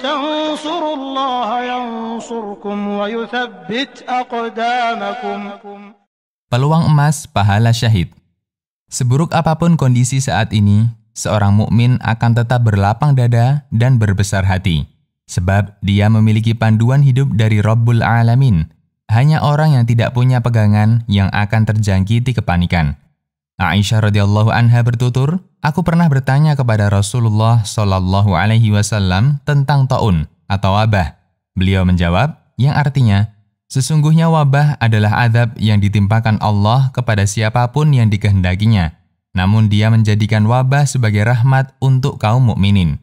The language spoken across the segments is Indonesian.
تنصروا الله ينصركم ويثبت أقدامكم. Peluang emas pahala syahid. Seburuk apapun kondisi saat ini, seorang mukmin akan tetap berlapang dada dan berbesar hati, sebab dia memiliki panduan hidup dari Rabbul Alamin. Hanya orang yang tidak punya pegangan yang akan terjangkiti kepanikan. Aisyah radhiyallahu anha bertutur, aku pernah bertanya kepada Rasulullah Shallallahu Alaihi Wasallam tentang taun atau wabah. Beliau menjawab, yang artinya, sesungguhnya wabah adalah azab yang ditimpakan Allah kepada siapapun yang dikehendakinya. Namun dia menjadikan wabah sebagai rahmat untuk kaum mukminin.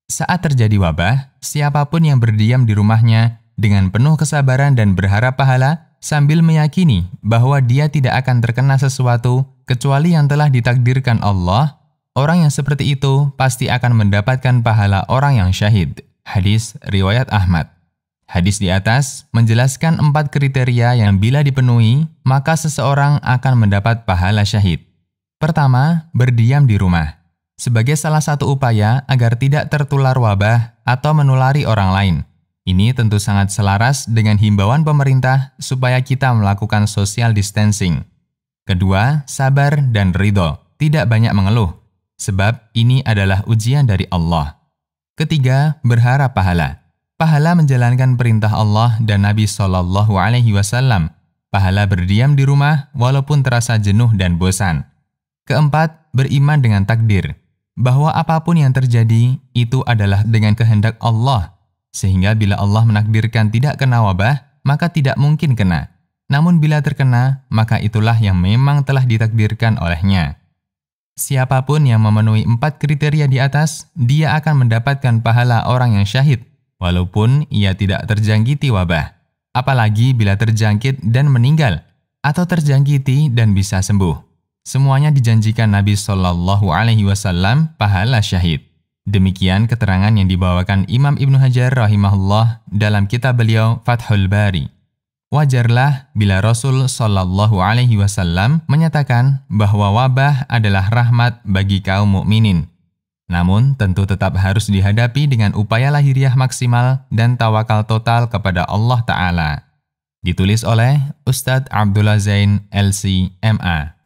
Saat terjadi wabah, siapapun yang berdiam di rumahnya dengan penuh kesabaran dan berharap pahala, sambil meyakini bahwa dia tidak akan terkena sesuatu kecuali yang telah ditakdirkan Allah, orang yang seperti itu pasti akan mendapatkan pahala orang yang syahid. Hadis riwayat Ahmad. Hadis di atas menjelaskan 4 kriteria yang bila dipenuhi, maka seseorang akan mendapat pahala syahid. Pertama, berdiam di rumah. Sebagai salah satu upaya agar tidak tertular wabah atau menulari orang lain. Ini tentu sangat selaras dengan himbauan pemerintah supaya kita melakukan social distancing. Kedua, sabar dan ridho, tidak banyak mengeluh, sebab ini adalah ujian dari Allah. Ketiga, berharap pahala. Pahala menjalankan perintah Allah dan Nabi Shallallahu Alaihi Wasallam. Pahala berdiam di rumah walaupun terasa jenuh dan bosan. Keempat, beriman dengan takdir, bahwa apapun yang terjadi itu adalah dengan kehendak Allah, sehingga bila Allah menakdirkan tidak kena wabah, maka tidak mungkin kena. Namun bila terkena, maka itulah yang memang telah ditakdirkan olehnya. Siapapun yang memenuhi 4 kriteria di atas, dia akan mendapatkan pahala orang yang syahid, walaupun ia tidak terjangkiti wabah, apalagi bila terjangkit dan meninggal, atau terjangkiti dan bisa sembuh. Semuanya dijanjikan Nabi Shallallahu Alaihi Wasallam pahala syahid. Demikian keterangan yang dibawakan Imam Ibnu Hajar rahimahullah dalam kitab beliau Fathul Bari. Wajarlah bila Rasul Shallallahu Alaihi Wasallam menyatakan bahwa wabah adalah rahmat bagi kaum mukminin. Namun, tentu tetap harus dihadapi dengan upaya lahiriah maksimal dan tawakal total kepada Allah Ta'ala. Ditulis oleh Ustadz Abdullah Zain, LC, MA.